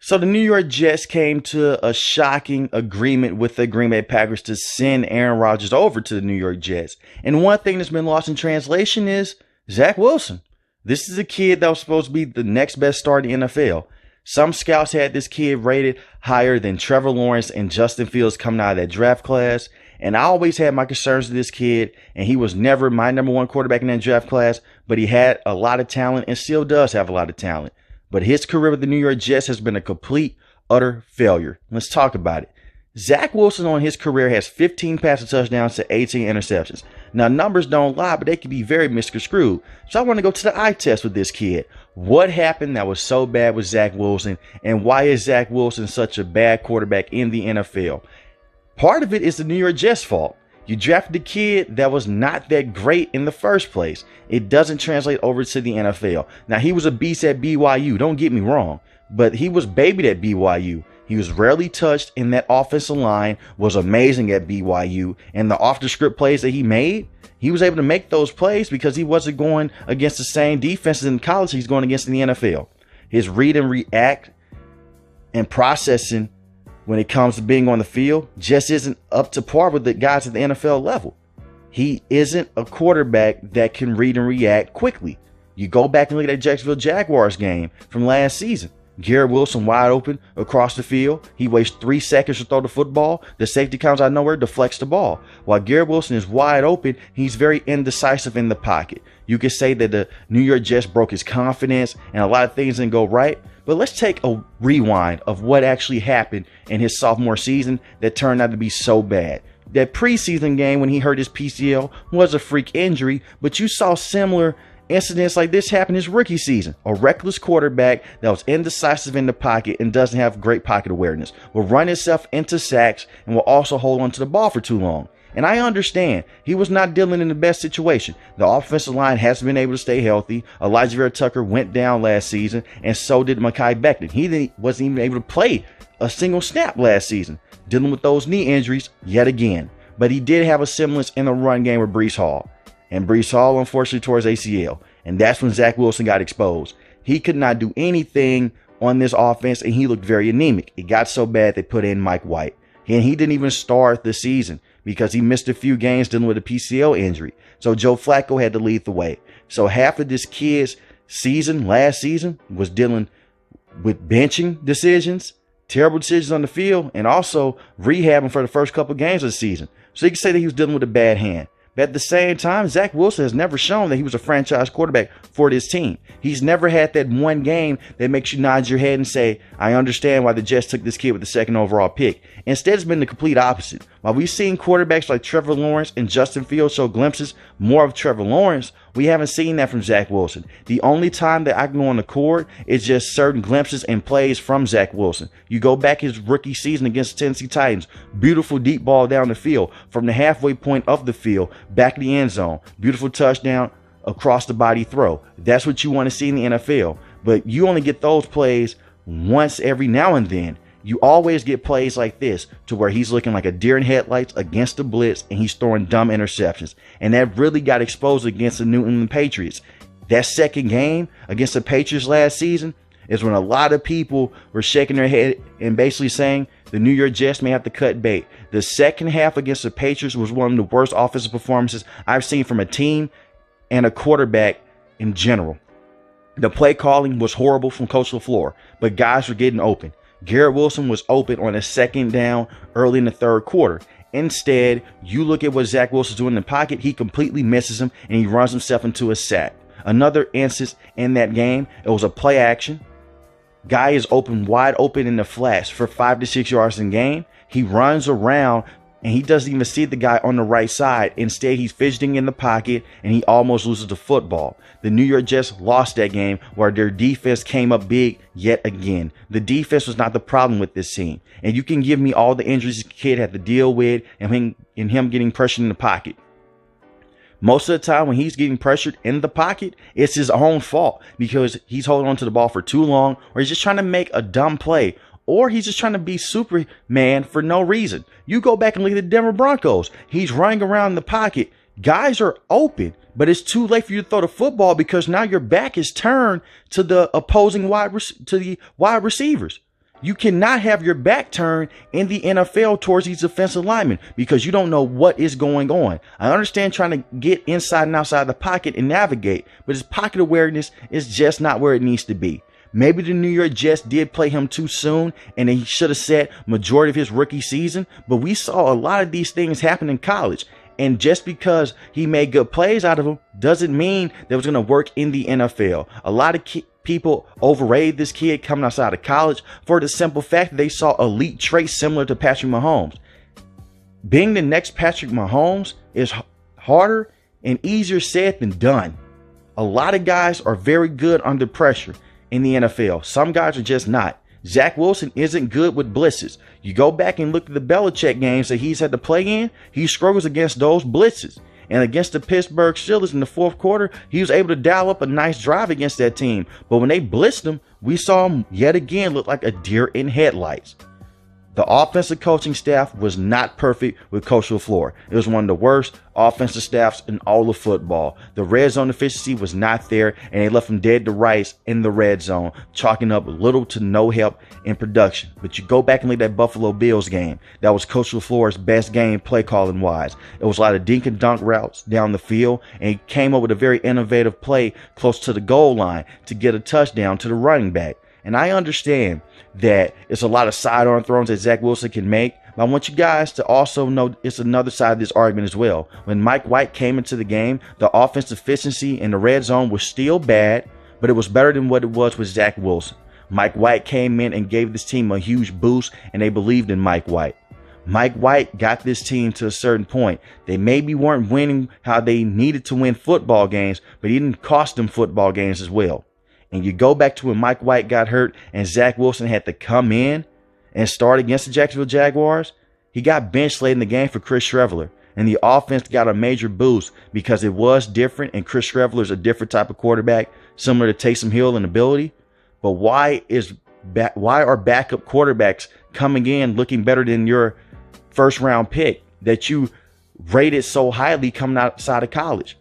So the New York Jets came to a shocking agreement with the Green Bay Packers to send Aaron Rodgers over to the New York Jets. And one thing that's been lost in translation is Zach Wilson. This is a kid that was supposed to be the next best star in the NFL. Some scouts had this kid rated higher than Trevor Lawrence and Justin Fields coming out of that draft class. And I always had my concerns with this kid, and he was never my number one quarterback in that draft class, but he had a lot of talent and still does have a lot of talent. But his career with the New York Jets has been a complete, utter failure. Let's talk about it. Zach Wilson on his career has 15 passing touchdowns to 18 interceptions. Now, numbers don't lie, but they can be very misconstrued. So I want to go to the eye test with this kid. What happened that was so bad with Zach Wilson, and why is Zach Wilson such a bad quarterback in the NFL? Part of it is the New York Jets' fault. You drafted a kid that was not that great in the first place. It doesn't translate over to the NFL. Now, he was a beast at BYU, don't get me wrong, but he was babied at BYU. He was rarely touched in that offensive line, was amazing at BYU, and the off-the-script plays that he made, he was able to make those plays because he wasn't going against the same defenses in college he's going against in the NFL. His read and react and processing when it comes to being on the field just isn't up to par with the guys at the NFL level. He isn't a quarterback that can read and react quickly. You go back and look at that Jacksonville Jaguars game from last season. Garrett Wilson wide open across the field. He wastes 3 seconds to throw the football. The safety comes out of nowhere, deflects the ball. While Garrett Wilson is wide open, he's very indecisive in the pocket. You could say that the New York Jets broke his confidence and a lot of things didn't go right. But let's take a rewind of what actually happened in his sophomore season that turned out to be so bad. That preseason game when he hurt his PCL was a freak injury, but you saw similar incidents like this happen his rookie season. A reckless quarterback that was indecisive in the pocket and doesn't have great pocket awareness will run himself into sacks and will also hold on to the ball for too long. And I understand he was not dealing in the best situation. The offensive line hasn't been able to stay healthy. Elijah Vera Tucker went down last season, and so did Mekhi Becton. He wasn't even able to play a single snap last season, dealing with those knee injuries yet again. But he did have a semblance in the run game with Breece Hall. And Breece Hall, unfortunately, tore his ACL. And that's when Zach Wilson got exposed. He could not do anything on this offense, and he looked very anemic. It got so bad they put in Mike White. And he didn't even start the season because he missed a few games dealing with a PCL injury. So Joe Flacco had to lead the way. So half of this kid's season, last season, was dealing with benching decisions, terrible decisions on the field, and also rehabbing for the first couple games of the season. So you can say that he was dealing with a bad hand. But at the same time, Zach Wilson has never shown that he was a franchise quarterback for this team. He's never had that one game that makes you nod your head and say, I understand why the Jets took this kid with the second overall pick. Instead, it's been the complete opposite. While we've seen quarterbacks like Trevor Lawrence and Justin Fields show glimpses more of Trevor Lawrence, we haven't seen that from Zach Wilson. The only time that I can go on the court is just certain glimpses and plays from Zach Wilson. You go back his rookie season against the Tennessee Titans, beautiful deep ball down the field from the halfway point of the field, back in the end zone, beautiful touchdown, across the body throw. That's what you want to see in the NFL. But you only get those plays once every now and then. You always get plays like this to where he's looking like a deer in headlights against the blitz and he's throwing dumb interceptions. And that really got exposed against the New England Patriots. That second game against the Patriots last season is when a lot of people were shaking their head and basically saying the New York Jets may have to cut bait. The second half against the Patriots was one of the worst offensive performances I've seen from a team and a quarterback in general. The play calling was horrible from Coach LaFleur, but guys were getting open. Garrett Wilson was open on a second down early in the third quarter. Instead, you look at what Zach Wilson's doing in the pocket. He completely misses him and he runs himself into a sack. Another instance in that game, it was a play action. Guy is open, wide open in the flash for 5 to 6 yards in game. He runs around and he doesn't even see the guy on the right side. Instead, he's fidgeting in the pocket and he almost loses the football. The New York Jets lost that game where their defense came up big yet again. The defense was not the problem with this team. And you can give me all the injuries the kid had to deal with and him getting pressured in the pocket. Most of the time when he's getting pressured in the pocket, it's his own fault because he's holding on to the ball for too long, or he's just trying to make a dumb play, or he's just trying to be Superman for no reason. You go back and look at the Denver Broncos. He's running around in the pocket. Guys are open, but it's too late for you to throw the football because now your back is turned to the opposing wide receivers. You cannot have your back turned in the NFL towards these defensive linemen because you don't know what is going on. I understand trying to get inside and outside the pocket and navigate, but his pocket awareness is just not where it needs to be. Maybe the New York Jets did play him too soon and he should have sat majority of his rookie season, but we saw a lot of these things happen in college. And just because he made good plays out of them doesn't mean that it was going to work in the NFL. A lot of people overrated this kid coming outside of college for the simple fact that they saw elite traits similar to Patrick Mahomes. Being the next Patrick Mahomes is harder and easier said than done. A lot of guys are very good under pressure in the NFL. Some guys are just not. Zach Wilson isn't good with blitzes. You go back and look at the Belichick games that he's had to play in, he struggles against those blitzes. And against the Pittsburgh Steelers in the fourth quarter, he was able to dial up a nice drive against that team. But when they blitzed him, we saw him yet again look like a deer in headlights. The offensive coaching staff was not perfect with Coach LaFleur. It was one of the worst offensive staffs in all of football. The red zone efficiency was not there, and they left him dead to rights in the red zone, chalking up little to no help in production. But you go back and look at that Buffalo Bills game. That was Coach LaFleur's best game play calling wise. It was a lot of dink and dunk routes down the field, and he came up with a very innovative play close to the goal line to get a touchdown to the running back. And I understand that it's a lot of sidearm throws that Zach Wilson can make. But I want you guys to also know it's another side of this argument as well. When Mike White came into the game, the offensive efficiency in the red zone was still bad, but it was better than what it was with Zach Wilson. Mike White came in and gave this team a huge boost, and they believed in Mike White. Mike White got this team to a certain point. They maybe weren't winning how they needed to win football games, but he didn't cost them football games as well. And you go back to when Mike White got hurt and Zach Wilson had to come in and start against the Jacksonville Jaguars. He got benched late in the game for Chris Streveler. And the offense got a major boost because it was different. And Chris Streveler is a different type of quarterback, similar to Taysom Hill in ability. But why are backup quarterbacks coming in looking better than your first round pick that you rated so highly coming outside of college?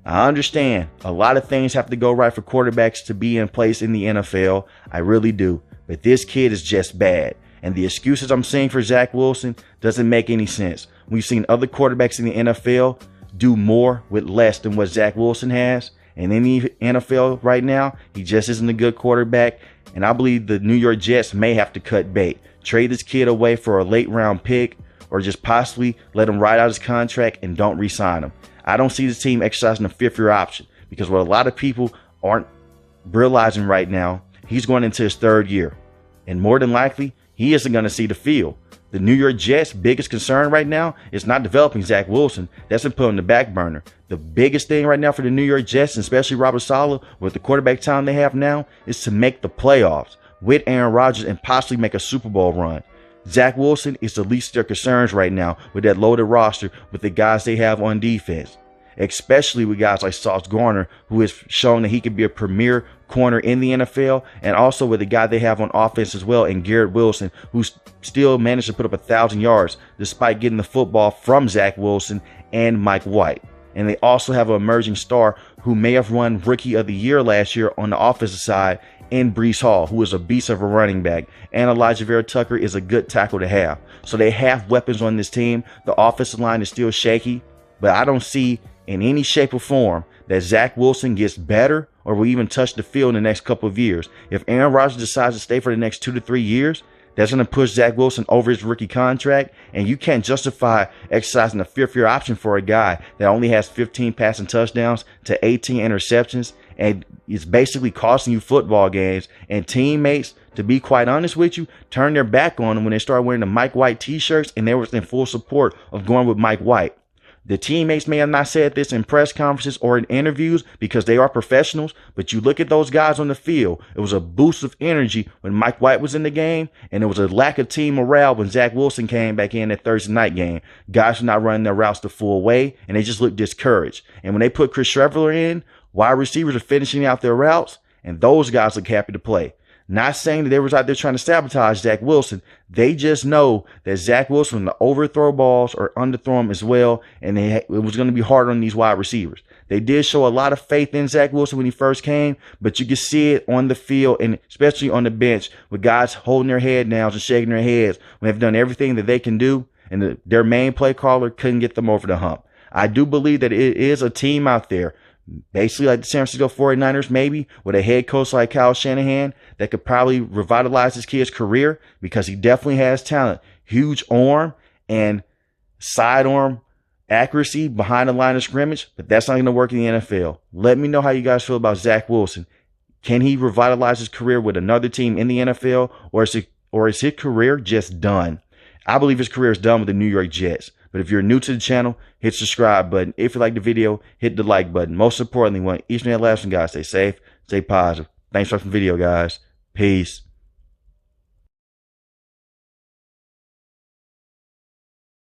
I understand a lot of things have to go right for quarterbacks to be in place in the NFL. I really do. But this kid is just bad. And the excuses I'm seeing for Zach Wilson doesn't make any sense. We've seen other quarterbacks in the NFL do more with less than what Zach Wilson has. And in the NFL right now, he just isn't a good quarterback. And I believe the New York Jets may have to cut bait. Trade this kid away for a late round pick or just possibly let him ride out his contract and don't re-sign him. I don't see this team exercising a fifth-year option because what a lot of people aren't realizing right now, he's going into his third year. And more than likely, he isn't going to see the field. The New York Jets' biggest concern right now is not developing Zach Wilson. That's been put on the back burner. The biggest thing right now for the New York Jets, and especially Robert Saleh, with the quarterback talent they have now, is to make the playoffs with Aaron Rodgers and possibly make a Super Bowl run. Zach Wilson is the least of their concerns right now with that loaded roster with the guys they have on defense, especially with guys like Sauce Gardner, who has shown that he can be a premier corner in the NFL, and also with the guy they have on offense as well, and Garrett Wilson, who's still managed to put up 1,000 yards despite getting the football from Zach Wilson and Mike White. And they also have an emerging star who may have won Rookie of the Year last year on the offensive side in Breece Hall, who is a beast of a running back. And Elijah Vera Tucker is a good tackle to have. So they have weapons on this team. The offensive line is still shaky, but I don't see in any shape or form that Zach Wilson gets better or will even touch the field in the next couple of years. If Aaron Rodgers decides to stay for the next 2 to 3 years, that's going to push Zach Wilson over his rookie contract, and you can't justify exercising a fifth-year option for a guy that only has 15 passing touchdowns to 18 interceptions, and it's basically costing you football games. And teammates, to be quite honest with you, turned their back on him when they started wearing the Mike White t-shirts, and they were in full support of going with Mike White. The teammates may have not said this in press conferences or in interviews because they are professionals, but you look at those guys on the field, it was a boost of energy when Mike White was in the game, and it was a lack of team morale when Zach Wilson came back in that Thursday night game. Guys were not running their routes the full way, and they just looked discouraged. And when they put Chris Streveler in, wide receivers are finishing out their routes, and those guys look happy to play. Not saying that they was out there trying to sabotage Zach Wilson. They just know that Zach Wilson was going to overthrow balls or underthrow them as well, and it was going to be hard on these wide receivers. They did show a lot of faith in Zach Wilson when he first came, but you can see it on the field and especially on the bench with guys holding their head down and shaking their heads when they've done everything that they can do, and their main play caller couldn't get them over the hump. I do believe that it is a team out there, basically like the San Francisco 49ers, maybe, with a head coach like Kyle Shanahan that could probably revitalize his kid's career because he definitely has talent. Huge arm and sidearm accuracy behind the line of scrimmage, but that's not going to work in the NFL. Let me know how you guys feel about Zach Wilson. Can he revitalize his career with another team in the NFL, or is his career just done? I believe his career is done with the New York Jets. But if you're new to the channel, hit the subscribe button. If you like the video, hit the like button. Most importantly, want each and every last one, guys, stay safe, stay positive. Thanks for watching the video, guys. Peace.